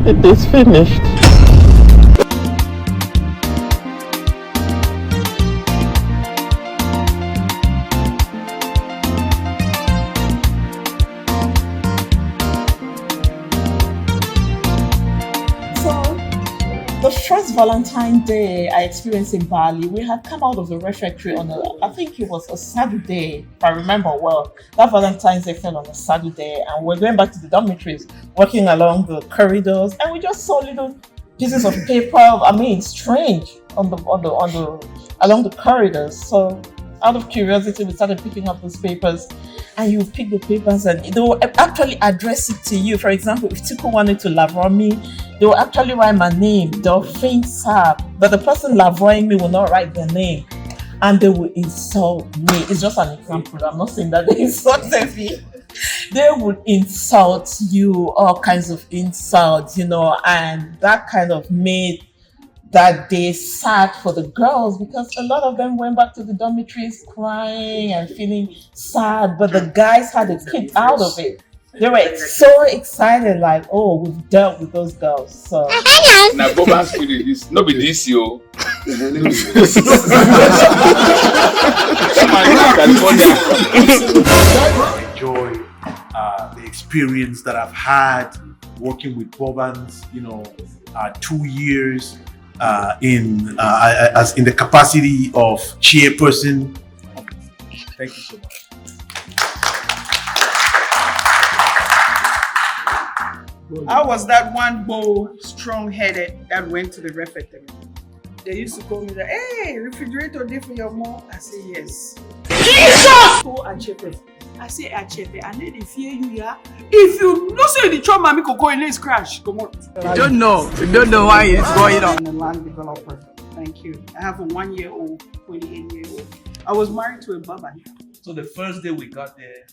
It is finished. The first Valentine's Day I experienced in Bali, we had come out of the refectory on I think it was a Saturday, if I remember well. That Valentine's Day fell on a Saturday, and we're going back to the dormitories, walking along the corridors, and we just saw little pieces of paper. I mean, strange along the corridors. So, out of curiosity, we started picking up those papers. And you pick the papers and they will actually address it to you. For example, if Tiku wanted to lavroy me, they will actually write my name, Dolphin Sab. But the person lavroying me will not write their name. And they will insult me. It's just an example. I'm not saying that they insulted me. They would insult you, all kinds of insults, and that kind of made that day sad for the girls, because a lot of them went back to the dormitories crying and feeling sad, but the guys had a kick out of it. They were so excited, like, oh, we've dealt with those girls. So now Boban's feeling this, not be this yo. I enjoy the experience that I've had working with Boban's, 2 years. As in the capacity of chairperson. Thank you so much. I was that one boy, strong-headed, that went to the refectory. They used to call me that, hey, refrigerator day for your mom. I say yes. Jesus! I say Achepe, and then they fear you, yeah. If you not say the trauma, me could go in this crash. Come on. You don't know why it's going on. I'm a land developer. Thank you. I have a 1-year-old, 28-year-old. I was married to a Baba. So the first day we got there,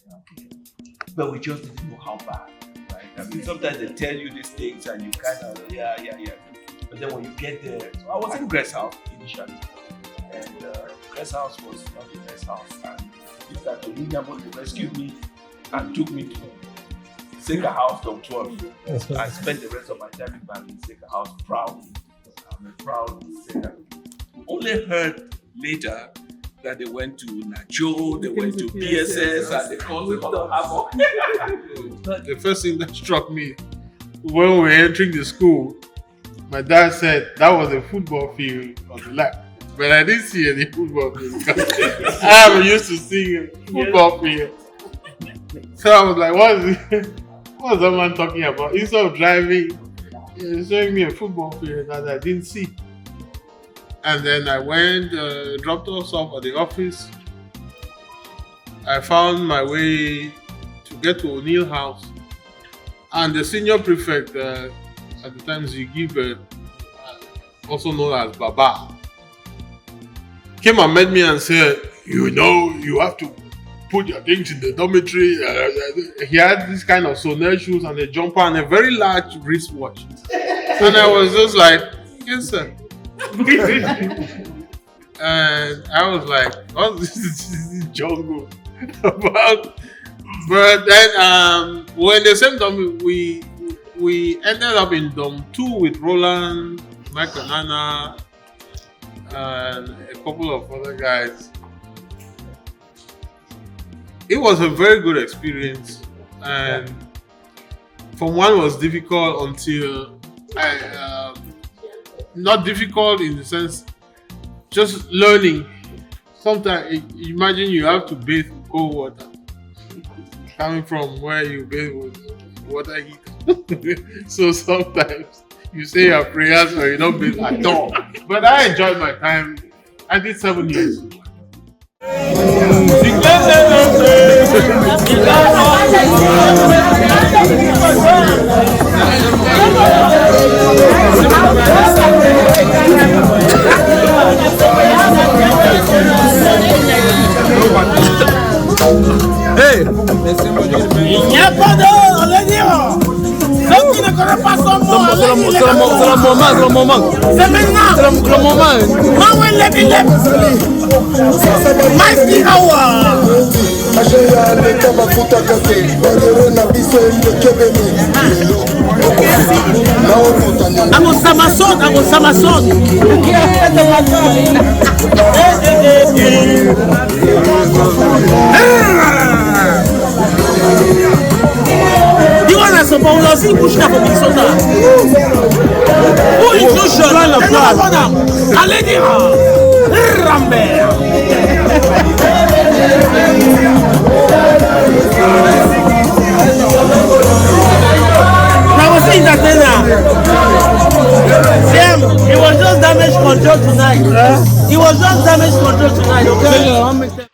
but we just didn't know how bad, right? I mean, sometimes they tell you these things and you kind of, yeah. But then when you get there, so I was in Grace House initially, and Grace House was not the best house. And it's that Oluniabo rescued me and took me to Seka House Dom 12. I spent the rest of my time in Seka House proudly. I'm a proud Seka. Only heard later that they went to Nacho, they went to PSS, and they caused a lot of havoc. The first thing that struck me when we were entering the school, my dad said that was a football field on the left. But I didn't see any football field because I am used to seeing a football field. So I was like, what is that man talking about? Instead of driving, he was showing me a football field that I didn't see. And then I went, dropped us off at the office. I found my way to get to O'Neill's house. And the senior prefect, at the time Zigibe, also known as Baba, came and met me and said, you have to put your things in the dormitory. He had this kind of Sonel shoes and a jumper and a very large wristwatch. And I was just like, yes, sir. And I was like, oh, this is jungle. But then when the same dorm, we ended up in dorm 2 with Roland, Mike and Anna, and a couple of other guys. It was a very good experience, and Form 1 was difficult until not difficult in the sense, just learning. Sometimes, imagine you have to bathe with cold water, coming from where you bathe with water heater. So sometimes you say your prayers or you don't bathe at all. But I enjoyed my time. I did 7 years. Hey! Il n'y a pas d'heure, on le dira. Ceux qui ne connaissent pas son mot, c'est le moment. C'est maintenant. C'est le moment. Maman lève. Maïski Awa. Ashaya leta mafuta kate Balero na biso mkebeni Amason. You want to support us? You push that for Minnesota. Who is no shot? Allez dire Rambert. Now see that it was just damage control tonight. It was just damage control tonight, okay?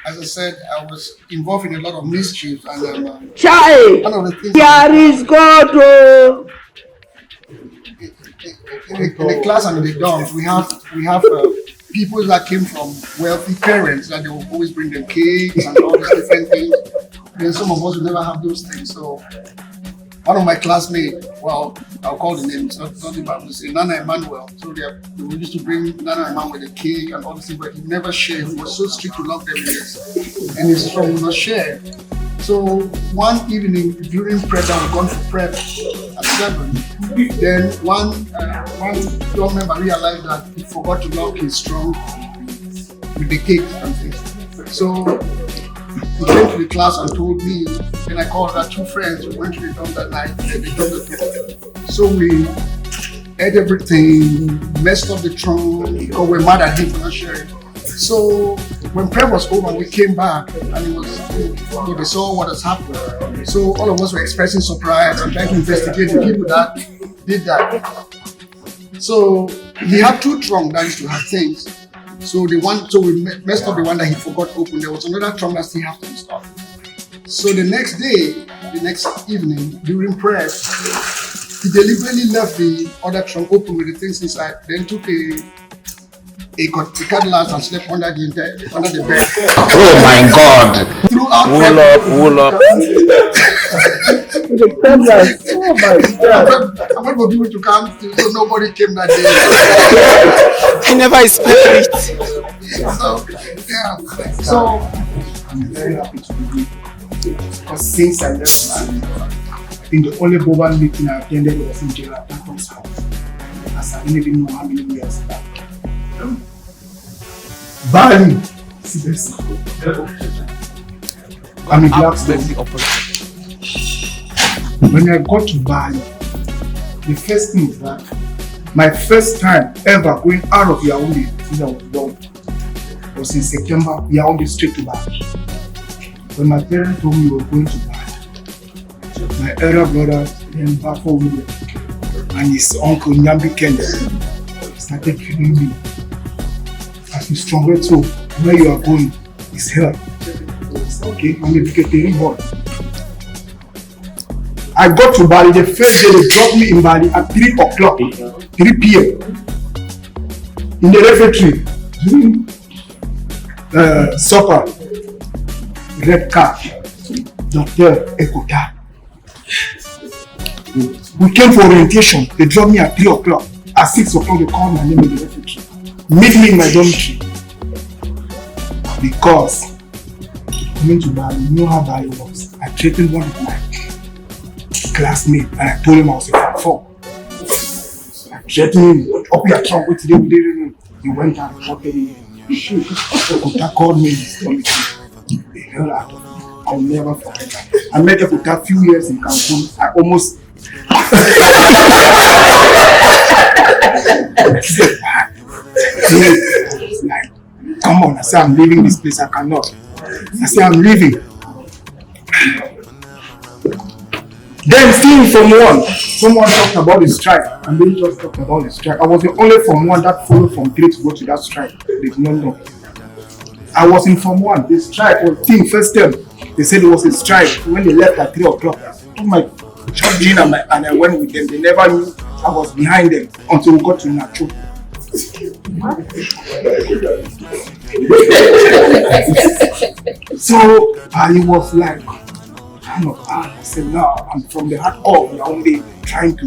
As I said, I was involved in a lot of mischief, and one of the things in the class and in the dorms, we have people that came from wealthy parents that they will always bring them cakes and all these different things. And some of us will never have those things. So one of my classmates, well, I'll call the name, it's not about to say Nana Emmanuel. So they used to bring Nana Emmanuel with a cake and all this thing, but he never shared. He was so strict to lock them in this. And his strong will not share. So one evening during prep, I was gone for prep at 7. Then one young member realized that he forgot to lock his strong with the cake and things. So he came to the class and told me. Then I called our 2 friends. We went to the dorm that night. And they dropped the door. So we ate everything, messed up the trunk because we're mad at him for not sharing. So when prep was over, we came back and they saw what has happened. So all of us were expressing surprise and trying to investigate the people that did that. So he had 2 trunks that used to have things. So we messed up the one that he forgot to open. There was another trunk that still had some stuff. So the next evening during prep, he deliberately left the other trunk open with the things inside. Then took a cutlass and slept under the bed. Oh my God! Throughout Wool up. Oh my God! I'm not for people to come, so nobody came that day. I never expected it. So I'm very happy to be here. Because since I left Bali, I think the only Boban meeting I attended was in jail at Taco's house. As I didn't even know how many years back. Bali is the best. I'm a black man. When I got to Bali, the first thing is that my first time ever going out of Yaoundé since I was young was in September, Yaoundé straight to Bali. When my parents told me we were going to Bali, my elder brother then Bafo William and his uncle Nyambi Kenya started feeding me. As you stronger too, where you are going is hell. Okay, I'm a vegetarian boy. I got to Bali the first day. They dropped me in Bali at 3 o'clock, 3 p.m. in the refectory during supper. Red car, Dr. Ekota. We came for orientation. They dropped me at 3 o'clock. At 6 o'clock, they called my name in the refectory. Meet me in my dormitory. Because coming to Bali, you know how Bali was. I threatened one of my classmates and I told him I was a fan 4. I threatened him, up your trunk, what today we did. He went out and walked in. Ekota called me in his dormitory. The hell out of me. I'll never forget that. I met Ekota a few years in Cameroon. I almost like, come on, I say I'm leaving this place, I cannot. I say I'm leaving. Then still from 1, someone talked about the strike, and they just talked about the strike. I was the only from 1 that followed from 3 to go to that strike. They did not know. I was in Form 1. The strike was team first term. They said it was a strike. When they left at 3 o'clock, I took my chopped in and I went with them. They never knew I was behind them until we got to Nacho. So I was like, I said, no, I'm from the heart of Yaoundé trying to.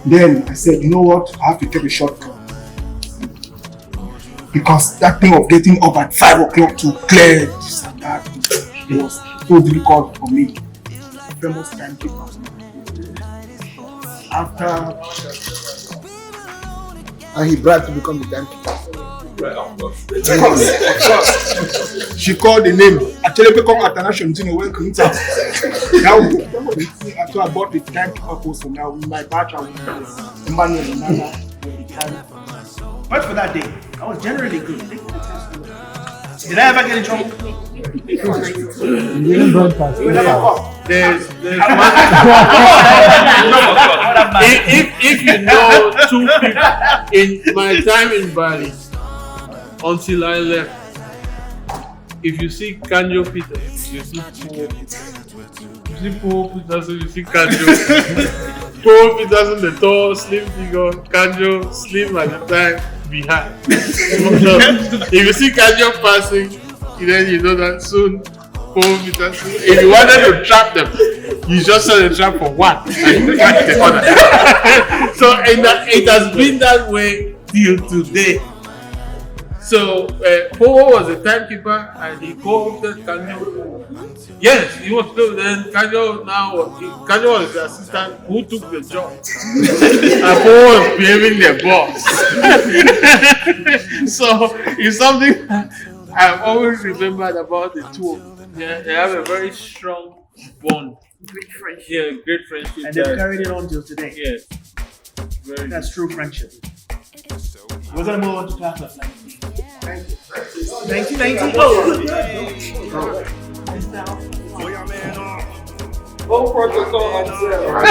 Then I said, you know what? I have to take a shortcut. because that thing of getting up at 5 o'clock to clear this and that was so difficult for me. Famous timekeeper. After and he bribed to become the timekeeper. She called the name. Actually, become international. You know, welcome to now. After I bought the timekeeper post, so now in my batch, I was Emmanuel and Nana. But for that day, I was generally good. Did I ever get in trouble? There's one. if you know two people in my time in Bali until I left, if you see Kanjo Peter, you see Paul Peterson. You see Paul Peterson, you see Kanjo. Paul Peterson, the tall, slim figure. Kanjo, slim at the time, behind. If you see Kanjo passing, then you know that soon. If you wanted to trap them, you just set a trap for one and you catch the other. So it has been that way till today. So Powo was a timekeeper and he co-opted Kanjo. Yes, he was still then. Kanjo was the assistant who took the job. And Powo was behaving their boss. So it's something I've always remembered about the two of them. Yeah, they have a very strong bond. Great friendship. Yeah, great friendship. And they've carried it on till today. Yes. That's true friendship. Was that more to class of 1990? Full protocol observed.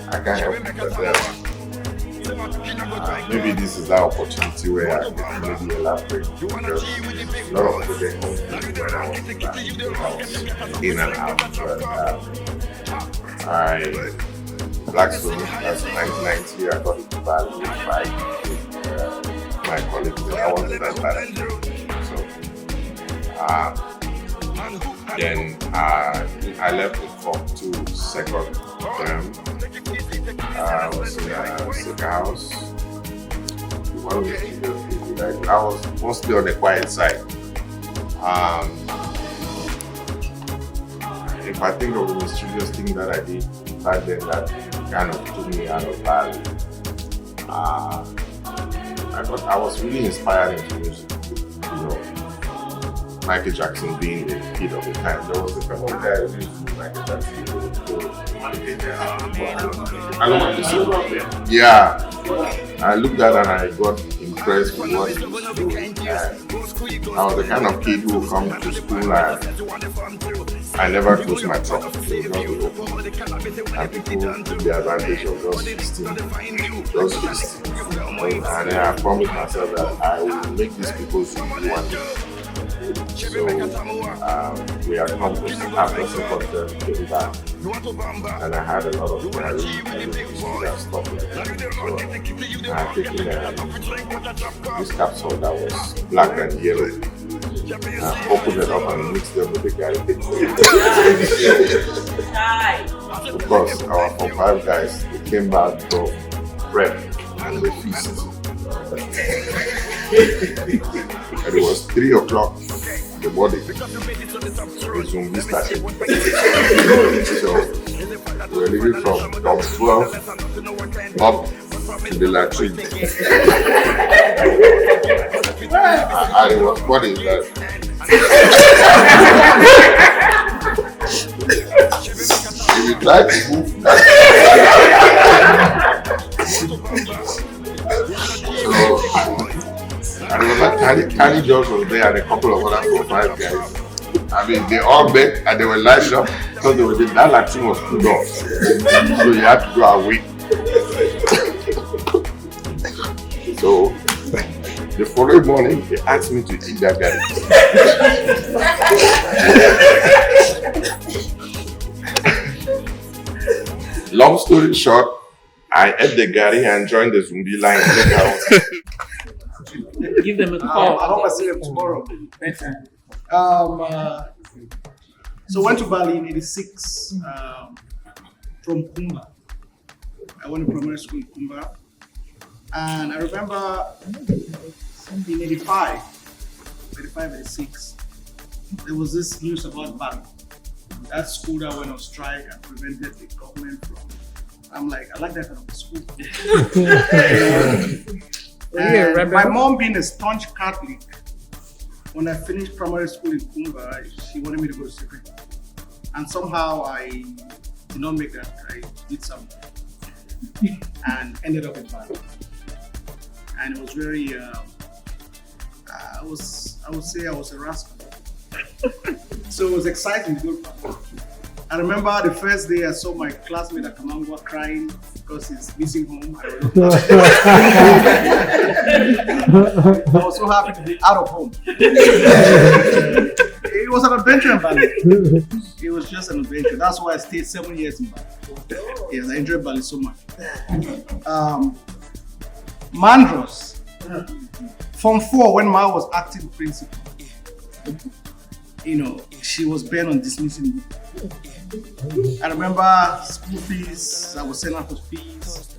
I can't help it, but maybe this is that opportunity where I can maybe elaborate because a lot of projects when I was back, I was in and out. But Blackstone, that's 1990, I got into Bali with my colleagues. I wasn't that bad. Then I left the form to second term. I was in a sick house. One of the studios, I was mostly on the quiet side. If I think of the mischievous thing that I did back then that kind of took me out of Bali, I was really inspired into music. You know, Michael Jackson being the kid of the time. There was a couple of guys who used to do Michael Jackson. I don't want to say about them. Yeah. I looked at and I got impressed with what he used to do. I was the kind of kid who would come to school and I never closed my trunk. And people took the advantage of just feasting. And then I promised myself that I will make these people do one thing. So we accomplished after second term, came back, and I had a lot of stuff like that. So I taken this capsule that was black and yellow, opened it up and mixed them with the garlic. Of course, our 4-5 guys, they came back from prep and they feasted. And it was 3 o'clock in the morning. The Zoom started. So we were living from 12 up to the latrine. And it was funny that if you try to move that. I remember Kanye George was there and a couple of other 4-5 guys. I mean, they all met and they were lined up because that Latin was too long. So you had to go and wait. So the following morning, they asked me to eat that guy. Long story short, I ate the gari and joined the Zumbi line. Give them a call. I hope I see them tomorrow. So I went to Bali in '86 from Kumba. I went to primary school in Kumba. And I remember in '85, '86, there was this news about Bali. That school that went on strike and prevented the government from. I'm like, I like that kind of school. And my mom being a staunch Catholic, when I finished primary school in Kumba, she wanted me to go to secret. And somehow I did not make that. I did something and ended up in Bali. And it was very, I would say I was a rascal. So it was exciting to go to Bali. I remember the first day I saw my classmate at Kamangwa crying because he's missing home. I was so happy to be out of home. It was an adventure in Bali. It was just an adventure. That's why I stayed 7 years in Bali. Yes, I enjoyed Bali so much. Mandros. Form 4, when Ma was acting principal, she was bent on dismissing me. I remember school fees, I was sent out for fees,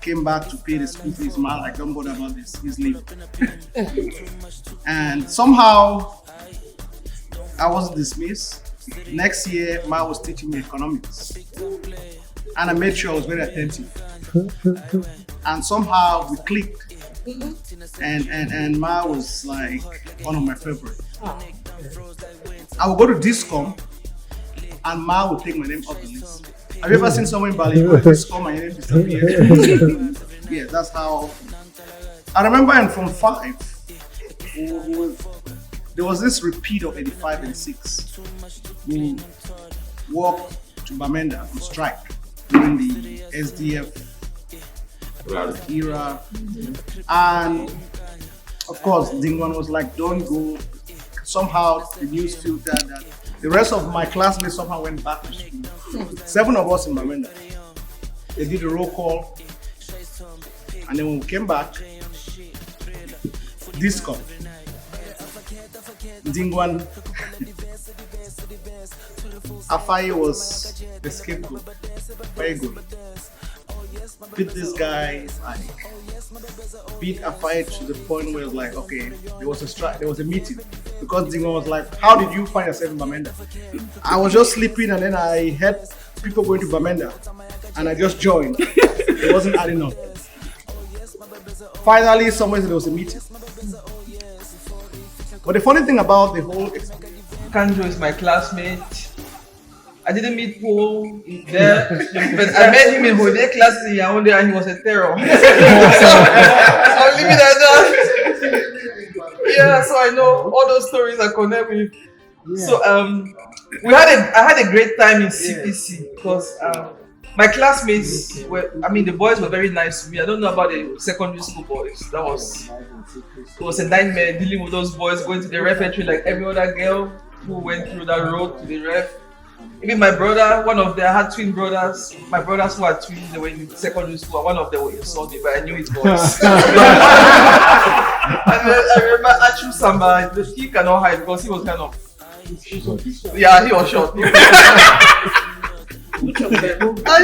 came back to pay the school fees. Ma, like, don't bother about this, he's leaving. And somehow, I wasn't dismissed. Next year, Ma was teaching me economics. And I made sure I was very attentive. And somehow we clicked. And Ma was like one of my favorites. I would go to Discom and Ma would take my name off the list. Have you ever seen someone in Bali go to Discom and your name disappeared? Yeah, that's how. I remember in Form 5, there was this repeat of '85 and '86 who walked to Bamenda on strike during the SDF era. And of course, Dingwan was like, don't go. Somehow the news filtered that the rest of my classmates somehow went back to school. 7 of us in Bamenda. They did a roll call. And then when we came back, Discom. Dingwan Afaye was the scapegoat. Very good. Beat this guy, beat Afaye to the point where it was like, okay, there was a strike, there was a meeting. Because Dingwan was like, how did you find yourself in Bamenda? I was just sleeping and then I heard people going to Bamenda and I just joined. It wasn't adding up. Finally, someone said there was a meeting. But the funny thing about the whole Kanjo is my classmate. I didn't meet Paul there, but I met him in Holiday class in Yaoundé and he was a terror. I'll leave it at that. Yeah, so I know all those stories I connect with. Yeah. So I had a great time in CPC because my classmates were, the boys were very nice to me. I don't know about the secondary school boys. It was a nightmare dealing with those boys, going to the refectory like every other girl who went through that road to the ref. Even my brother, I had twin brothers. My brothers who are twins, they were in secondary school, and one of them would insult me, but I knew his voice. And then I remember Achu Samba, he cannot hide because he was kind of. Yeah, he was short. And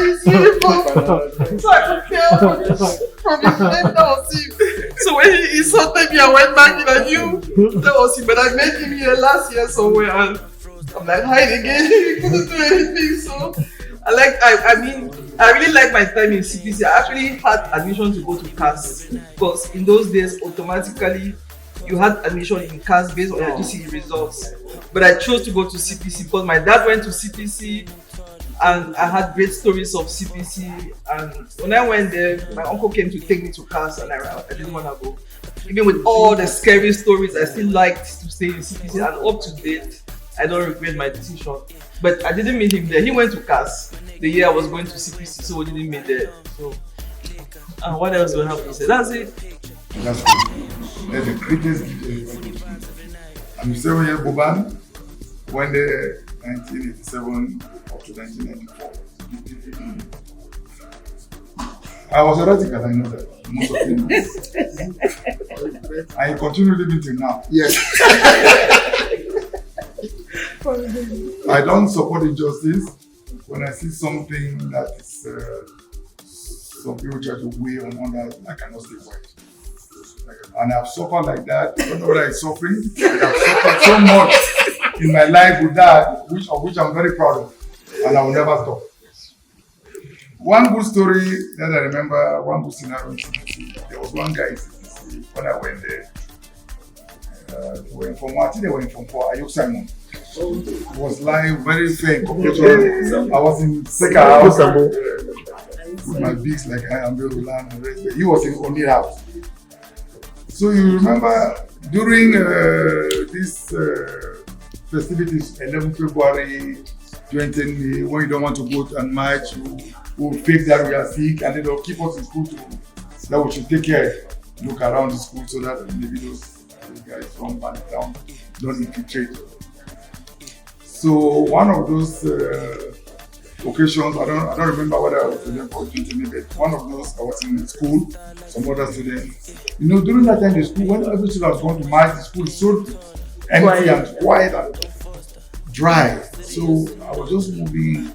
his uniform. So I could tell from his name that was him. So when he insulted me, I went back and I knew that was him. But I met him here last year somewhere and I'm like, hide again. He couldn't do anything. So I really like my time in CPC. I actually had admission to go to CAS because in those days, automatically, you had admission in CAS based on your GCE results. But I chose to go to CPC because my dad went to CPC and I had great stories of CPC. And when I went there, my uncle came to take me to CAS and I didn't want to go. Even with all the scary stories, I still liked to stay in CPC and up to date. I don't regret my decision. But I didn't meet him there. He went to CAS the year I was going to CPC, so we didn't meet there. So, what else do I have to say? That's it. That's good. That's the greatest gift. I'm 7 years Boban, when the 1987 up to 1994. I was a radical, I know that. Most of them. I continue living till now. Yes. I don't support injustice. When I see something that is some people try to weigh on others, I cannot stay quiet. And I've suffered like that. I don't know whether I'm suffering. I've suffered so much in my life with that, of which I'm very proud of, and I will never stop. One good story that I remember, one good scenario in CPC, there was one guy in CPC when I went there. They were in Form 1, I think they were in Form 4, Ayuk Simon. It was live, very fair in competition. I was in Seka house with my bigs like I am Roland and the rest. He was in O'Neill house. So you remember during these festivities, 11 February, 20 May, when you don't want to go and march, we'll fake that we are sick and they'll keep us in school that we should take care, look around the school so that maybe those guys from town don't infiltrate. So one of those occasions, I don't remember whether I was there for 20 minutes, but one of those I was in school, some other students. You know, during that time the school, when every student was going to march, the school is so empty and quiet and dry. So I was just moving,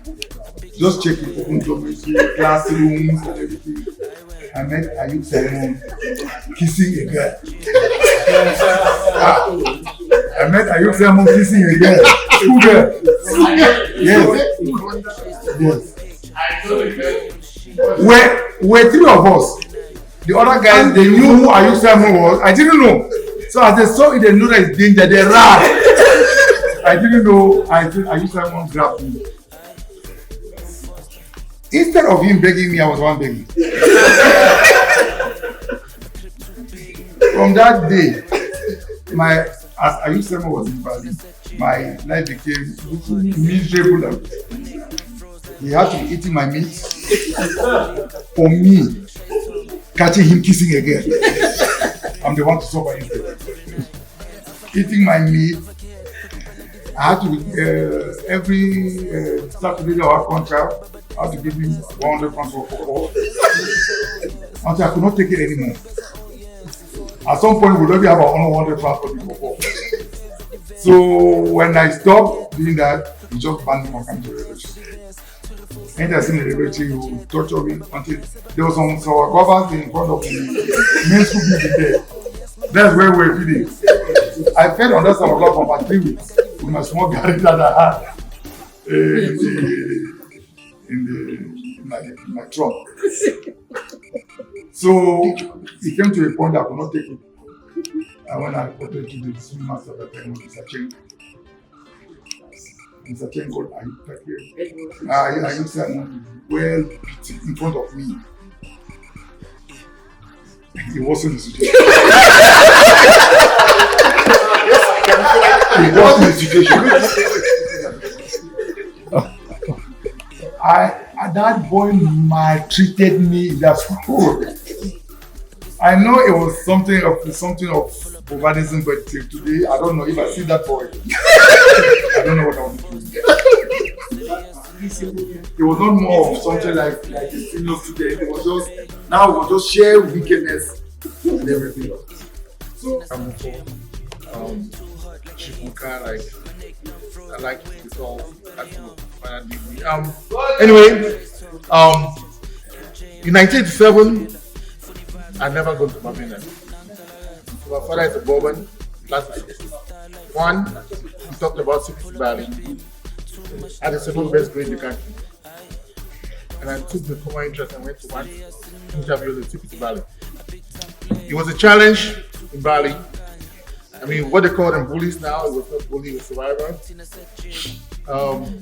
just checking open dormitory, classrooms and everything. I met Ayuk Simon kissing a girl. I met Ayuk Simon kissing a girl. School girl. Yes. We're three of us. The other guys, they knew who Ayuk Simon was. I didn't know. So as they saw it, they knew that it's danger. They ran. I didn't know. Ayuk Simon grabbed me. Instead of him begging me, I was one begging. From that day, as Ayuk Simon was in Bali, my life became miserable. He had to be eating my meat for me, catching him kissing again. I'm the one to suffer instead. Eating my meat. I had to every Saturday of our contract, I had to give him 100 pounds for until I could not take it anymore. At some point, we already have our own 100 pounds for the football. So when I stopped doing that, he just banned me from coming to the revolution. Anytime I see the revolution, he would torture me until there was some governors in front of the main school building there. That's where we were feeding. I fed on that side of for about 3 weeks with my small garage that I had in my trunk. So it came to a point that I could not take it. And when I reported to the swim master that time, Mr. Chen called Ayuk Simon well in front of me. He wasn't the situation. He wasn't the situation. That boy maltreated me in that school. I know it was something of Bobanism, but till today, I don't know if I see that boy. I don't know what I want to do. It was not more of something like a senior student. It was just sheer wickedness and everything. So I'm for Shifuka, I like it because anyway, in 1987, I never gone to Babylon. My father is a Boban, class 1. He talked about CPC Bali. I had the second best grade in the country. And I took the common interest and went to one interview with CPC Bali. It was a challenge in Bali. I mean, what they call them bullies now, it was not bully, it was survivor.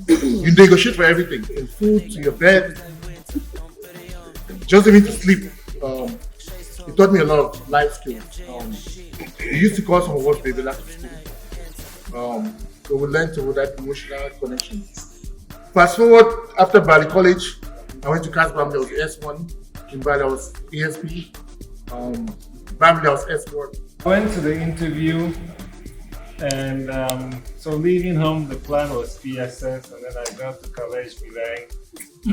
You negotiate for everything, from food to your bed, just even to sleep. It taught me a lot of life skills. We used to call some of us baby after school. So we learned to that emotional connection. Fast forward, after Bali College, I went to Cameroon. There was S1. In Bali, I was ESP. Bali, I was S1. I went to the interview, and so leaving home, the plan was PSS, and then I got to college Milan.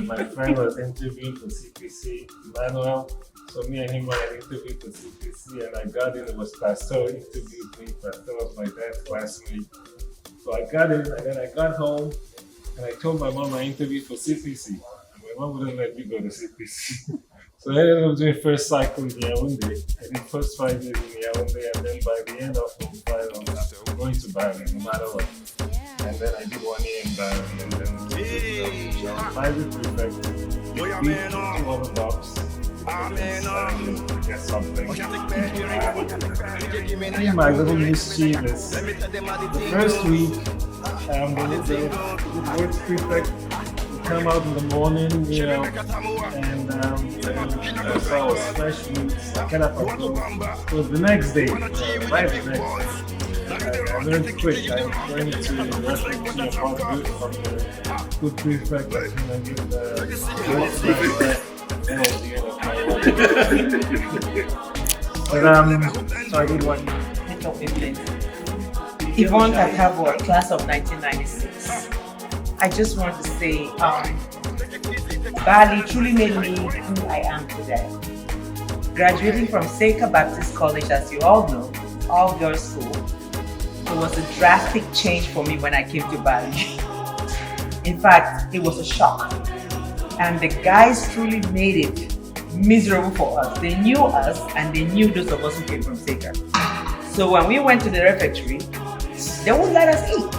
My friend was interviewing for CPC, Emmanuel. So me and him were an interview for CPC, and I got in. It was Pastor interviewed me. Pastor was my dad's classmate. So I got in, and then I got home, and I told my mom I interviewed for CPC. And my mom wouldn't let me go to CPC. So I ended up doing first cycle in Yaoundé. I did first 5 days in Yaoundé, and then by the end of the 5 I'm going to Bali, no matter what. And then I did 1 year in Bali, and then private prefect, beat 2 other box. Get something. My little mischief is the first week, the board prefect would come out in the morning, and so I was fresh meats, kind of a so the next day, right the next day, I learned quick. I went to the refugee apartment from the food prefect, and I did the board prefect. That was the end of my life. But so I did 1 year. Yvonne Kakabo, class of 1996. I just want to say, Bali truly made me who I am today. Graduating from Seika Baptist College, as you all know, all girls school, it was a drastic change for me when I came to Bali. In fact, it was a shock. And the guys truly made it miserable for us. They knew us and they knew those of us who came from Seika. So when we went to the refectory, they wouldn't let us eat.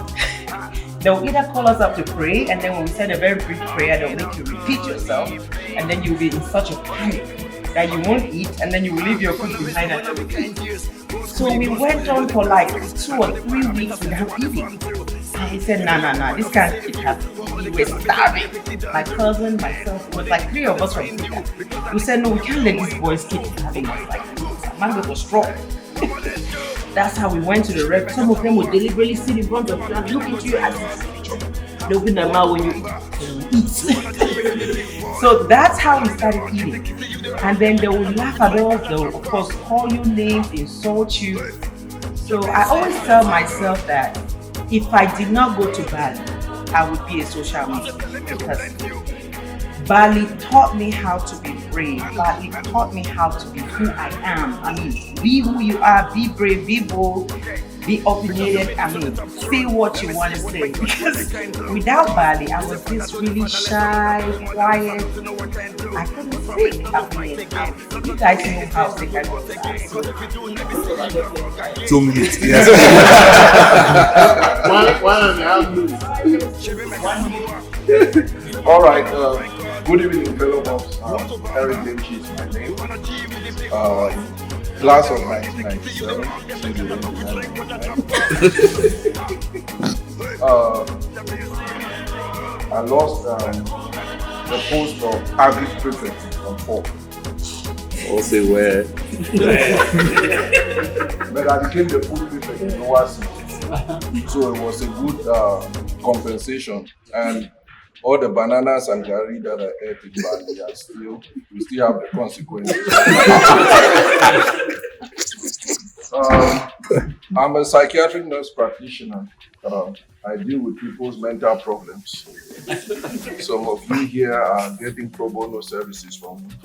They would either call us up to pray, and then when we said a very brief prayer, they'll make you repeat yourself, and then you'll be in such a panic that you won't eat, and then you will leave your food behind and everything. So we went on for like 2 or 3 weeks without eating. And we said, nah, this can't keep happening. We were starving. My cousin, myself, it was like 3 of us from Seika. We said, no, we can't let these boys keep having us like this. Mango was strong. That's how we went to the rep. Some of them would deliberately sit in front of you and look into your eyes. They open their mouth when you eat. So that's how we started eating. And then they would laugh at us. They would, of course, call you names, insult you. So I always tell myself that if I did not go to Bali, I would be a social media, because Bali taught me how to be brave. Bali taught me how to be who I am. I mean, be who you are, be brave, be bold, be opinionated. I mean, say what you want to say. Because without Bali, I was just really shy, quiet. I couldn't speak. I mean, you guys know how sick I was. 2 minutes. Yes. 1.5 minutes. All right. Good evening, fellow boss. Eric Demchi is my name. Class of 1997. I lost the post of agri prefect on 4. Also where? But I became the food prefect in Lower City. So it was a good compensation. And all the bananas and curry that I ate in Bali are we still have the consequences. I'm a psychiatric nurse practitioner. I deal with people's mental problems. Some of you here are getting pro bono services from me.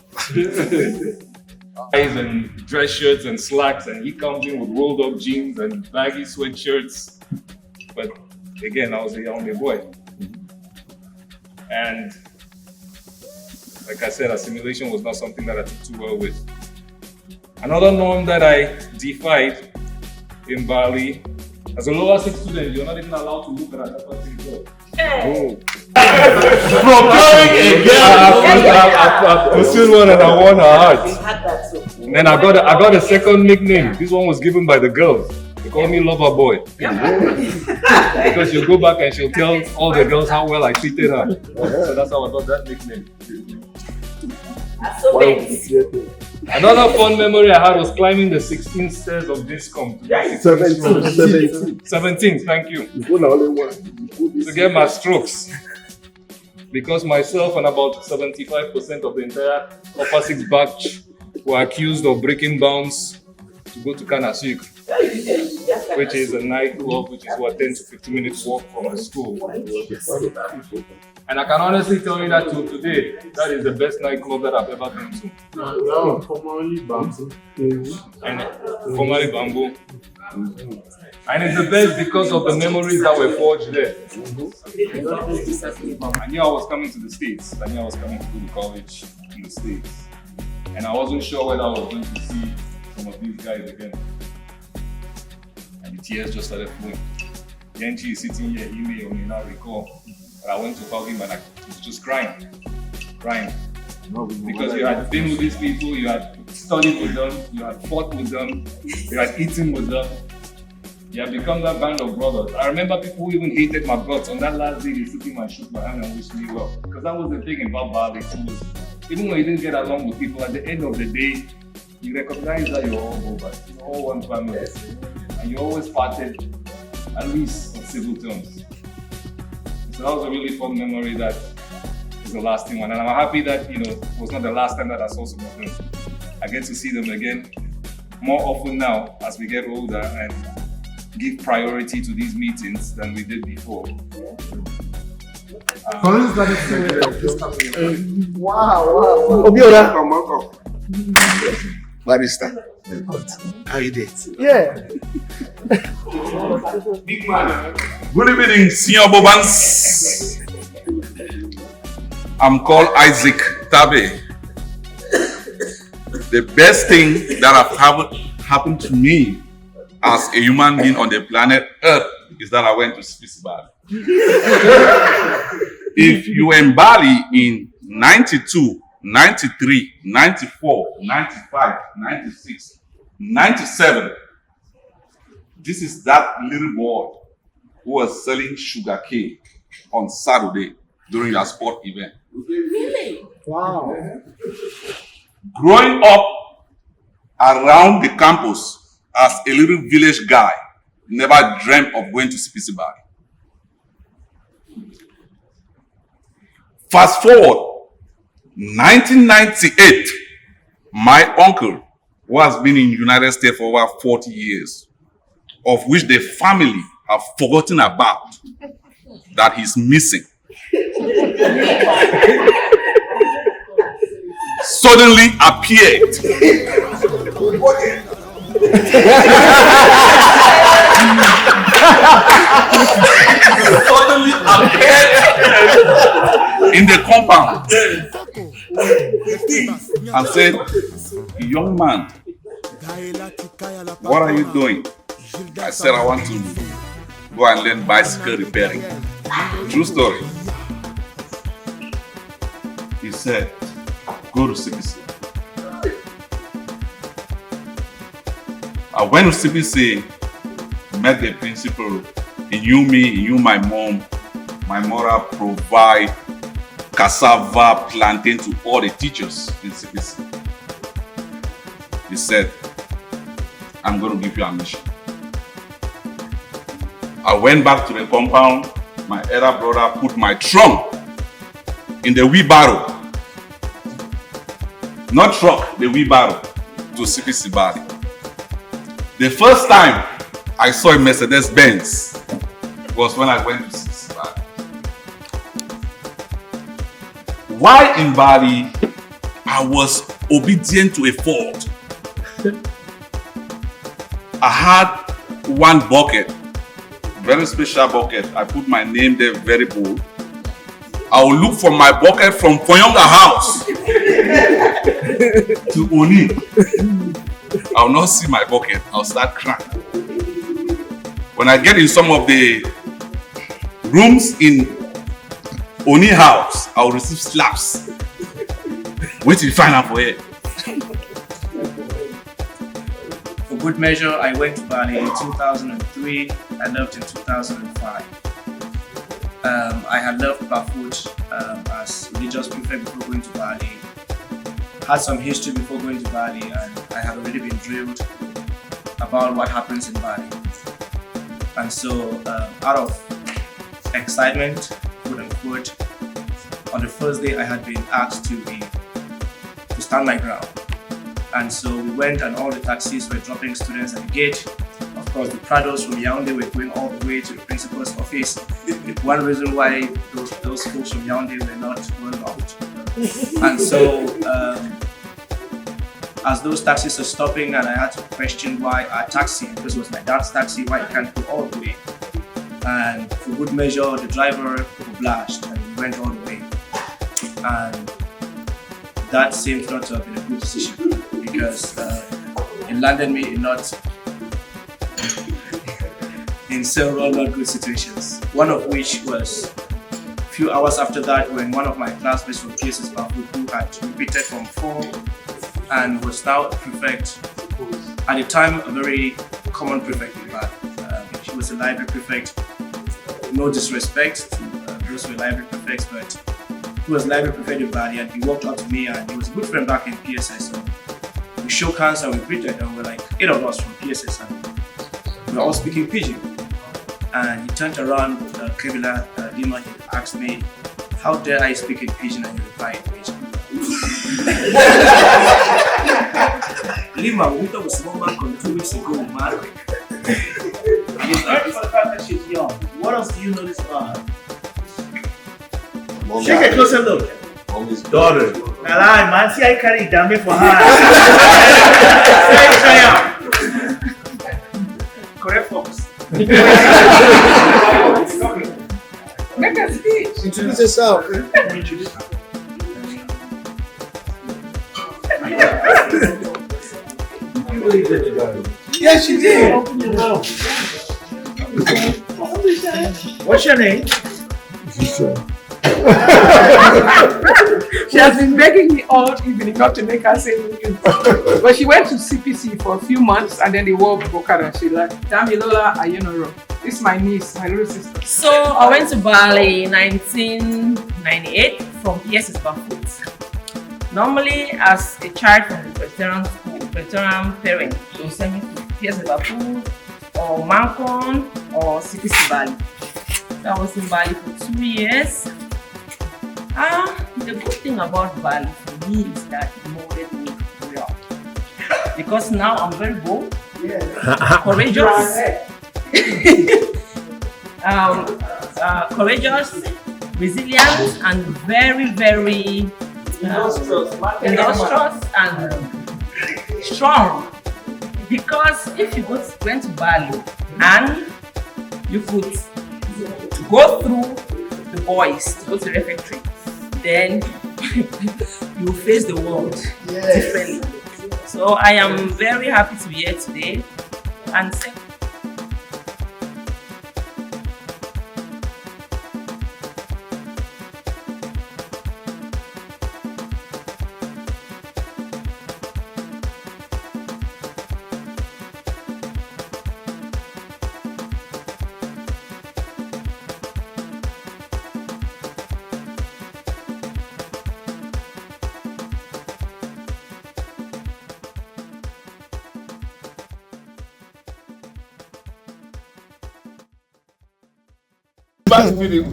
And dress shirts and slacks, and he comes in with rolled up jeans and baggy sweatshirts. But again, I was a young boy. And like I said, assimilation was not something that I took too well with. Another norm that I defied in Bali, as a lower 6 student, you're not even allowed to look at another person's girl. Oh. Procuring a girl, I pursued one and I won her heart. And then I got a second nickname. This one was given by the girls. They call me Lover Boy. Because she'll go back and she'll tell all the girls how well I treated her. So that's how I got that nickname. Another fun memory I had was climbing the 16th stairs of Discom. 17th, thank you. To get my strokes. Because myself and about 75% of the entire upper 6 batch were accused of breaking bounds to go to Kanasik. which is a nightclub, which is what 10 to 15 minutes walk from the school. And I can honestly tell you that till today, that is the best nightclub that I've ever been to. No, formerly Bamboo. And formerly Bamboo. And it's the best because of the memories that were forged there. I knew I was coming to the States. I knew I was coming to go to college in the States. And I wasn't sure whether I was going to see some of these guys again. And the tears just started flowing. Yenchi is sitting here, he may or may not recall. But I went to hug him and I was just crying. Because you had been with these people, you had studied with them, you had fought with them, you had eaten with them. You have become that band of brothers. I remember people who even hated my guts. On that last day, they took him and shook my hand and wished me well. Because that was the thing about Bali too. Even when you didn't get along with people, at the end of the day, you recognize that you're all Boban. You're all one family. And you always parted, at least on civil terms. So that was a really fun memory that is the lasting one. And I'm happy that, it was not the last time that I saw some of them. I get to see them again more often now as we get older and give priority to these meetings than we did before. Wow. Barista. How you did? Yeah. Big man. Good evening, Senior Bobans. I'm called Isaac Tabe. The best thing that have happened to me as a human being on the planet Earth is that I went to CPC Bali. If you were in Bali in 92, 93, 94, 95, 96, 97, this is that little boy who was selling sugar cane on Saturday during your sport event. Really? Wow. Growing up around the campus as a little village guy, never dreamt of going to CPC Bali. Fast forward, 1998, my uncle, who has been in the United States for over 40 years, of which the family have forgotten about, that he's missing, suddenly appeared. Suddenly appeared in the compound and said, "Young man, what are you doing?" I said, "I want to go and learn bicycle repairing." True story. He said, "Go to CPC." I went to CPC, met the principal. He knew me, he knew my mom. My mother provide cassava, plantain to all the teachers in CPC. He said, "I'm going to give you a mission." I went back to the compound. My elder brother put my trunk in the wheelbarrow. Not truck, the wheelbarrow to CPC Bali. The first time I saw a Mercedes Benz was when I went to CPC Bali. While in Bali, I was obedient to a fault. I had one bucket, very special bucket. I put my name there, very bold. I will look for my bucket from Foyonga house to Oni. I will not see my bucket. I'll start crying. When I get in some of the rooms in Oni house, I will receive slaps. Wait till you find out for it. For good measure, I went to Bali in 2003. I left in 2005. I had left Bafut as religious prefect before going to Bali. Had some history before going to Bali, and I had already been drilled about what happens in Bali. And so, out of excitement, quote unquote, on the first day I had been asked to stand my ground. And so we went, and all the taxis were dropping students at the gate of course, the Prados from Yaoundé were going all the way to the principal's office. One reason why those folks from Yaoundé were not well off. And so, as those taxis are stopping, and I had to question why our taxi, because it was my dad's taxi, why it can't go all the way. And for good measure, the driver obliged and he went all the way. And that seems not to have been a good decision, because it landed me in several not good situations. One of which was a few hours after that, when one of my classmates from PSS Bali, who had repeated from 4 and was now a prefect, at the time a very common prefect in Bali. She was a library prefect. No disrespect to those who were library prefects, but he was library prefect in Bali, and he walked up to me, and he was a good friend back in PSS. So we shook hands and we greeted, and we're like 8 of us from PSS, and we were all speaking Pidgin. And he turned around, Kevila Lima, he asked me, "How dare I speak in Pidgin?" and you reply in Pidgin. Lima, we talked with small man 2 weeks ago, man. He's sorry for the fact that she's young. What else do you notice about her? Take a closer look. Mommy's daughter. Alright, man, see I carry damage for her. Correct, folks. Make a speech. Introduce yourself. Yes, she did. What's your name? She has been begging me all evening not to make her say anything. But she went to CPC for a few months and then the war broke out and she like, Damilola Ayenoro. This is my niece, my little sister. So I went to Bali in 1998 from PSS Bali. Normally, as a child from the veteran school, veteran parent, they send me to PSS Bali or Mancon or CPC Bali. So I was in Bali for 2 years. The good thing about Bali for me is that it molded me well. Because now I'm very bold, courageous, courageous, resilient, and very, very industrious and strong. Because if you went to Bali and you could go through the boys to go to the refectory, then you face the world differently. So I am very happy to be here today and say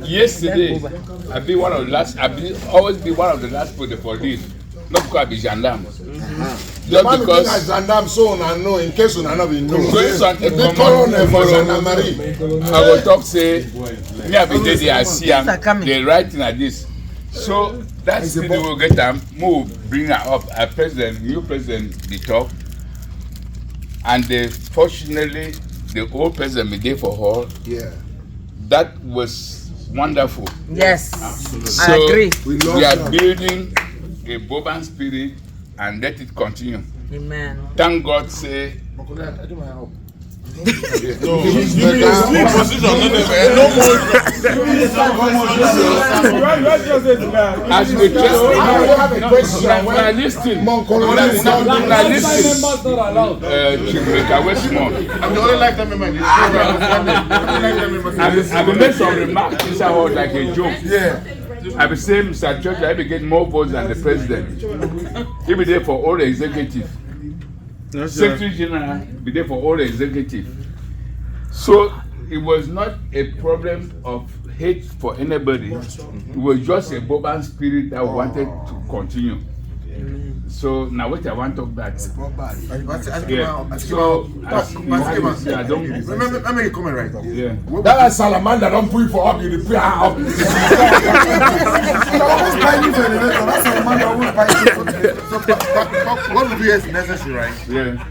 Yesterday, I've been one of the last. Always been one of the last for the police. Not because I be gendarme. The man because I gendarme so I know in case I know we know. The colonel for gendarmerie. I will talk say me every day they I see them. They writing like this. So that's the will get them move bring her up. A president, new president, they talk, and fortunately the old president be there for her. Yeah. That was wonderful. Yes, so I agree. We are building a Boban spirit and let it continue. Amen. Thank God, say. No, he's in position. No more. As we just have a question. When I listen, Chimreka Westmore. I'm the only lifetime member. I will make some remarks. This was like a joke. Yeah. I will say, Mr. Church, I will get more votes than the president. He be there for all the executive. Secretary General be there for all the executive. So it was not a problem of hate for anybody. It was just a Boban spirit that wanted to continue. So now what I want to talk that. I don't. Let me comment right now. Yeah. That is salamander don't put for up, you pay up. That salamander always What we do is necessary, right? Yeah.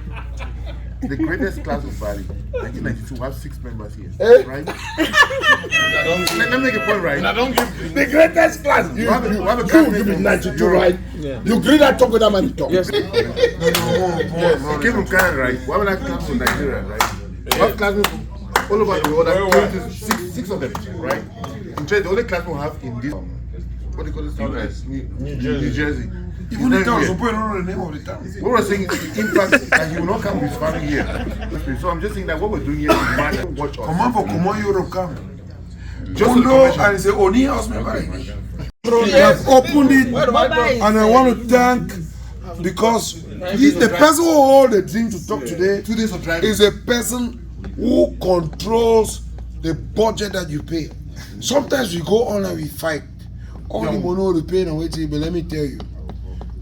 The greatest class of Bali, 1992, we have 6 members here, right? Let me make a point, right? I don't give the greatest class. You have a give it 92, right? Yeah. You agree that talk with that man talk? Yes. No. You came from Canada, right? We have a class from Nigeria, right? We have classmates from all over the world. Six of them, right? In fact, the only class we have in this, what do you call this town? New Jersey. Even the town, so put on the name of the town. What we're saying is, in fact, that he will not come with his family here. So I'm just saying that what we're doing here is man watch us. Come on for Common Europe come. Just and say, Oni house member. They have opened it, and I want to thank because the person who hold the dream to talk today is a person who controls the budget that you pay. Sometimes we go on and we fight. All the money we pay and waiting, but let me tell you.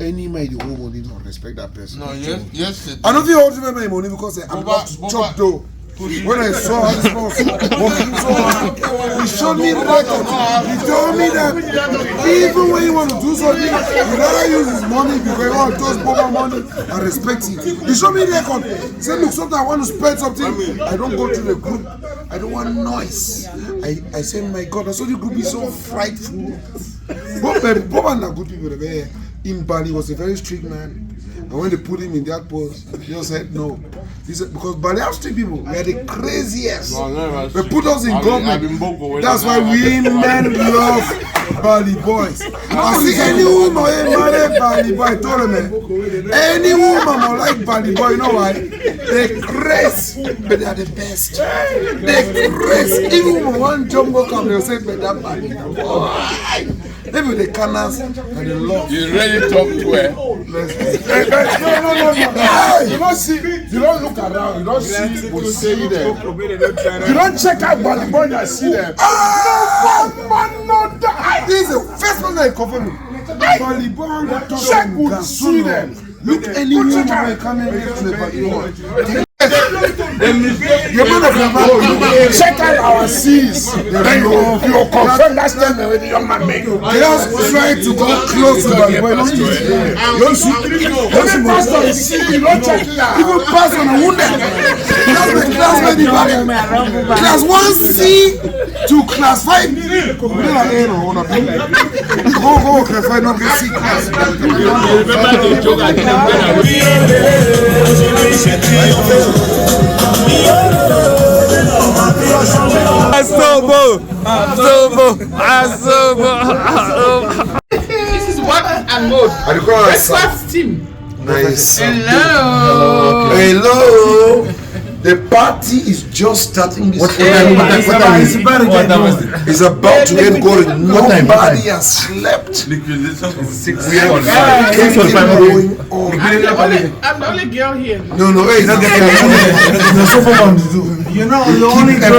Any man the whole money don't respect that person. No, yes. I don't think I hold my money because I'm not chop though. When I saw how this man was working so hard, he showed me record. He told me that even when you want to do something, you gotta use his money because you want to toss Boban money and respect it. He showed me record. He said, look, sometimes I want to spend something. I don't go to the group. I don't want noise. I said, my God, I saw the group is so frightful. Boban are good people there. In Bali was a very strict man, and when they put him in that post, he just said no. He said because Bali have strict people, we are the craziest. They put us in government. That's why we men love Bali boys. I see any woman marry Bali boy, I told them, any woman like Bali boy, you know why? They crazy, but they are the best. They crazy. Even one jumbo come, they'll say, but that Bali boy. Maybe the canals and the love. You really talk to her? No. Hey, you don't see, you don't look around, you don't see people saying them. You don't check out Bali boy and see them. No, this is the first one I confirm. Bali boy, check would see them. Look any woman coming here to the Bali boy. Check out our seas. Then you confirm that statement with the young man make. Just try to go close to the boy. Don't see pastor is sick. Don't check it out. Even pastor on a wounded. That's the class where the class 1C to class 5. Go class 5 not get sick class. This is what and mode. Breakfast team. Nice. Hello. The party is just starting. This It's about to get going. Nobody has slept. I'm the only girl here. No, hey, you're not the only girl.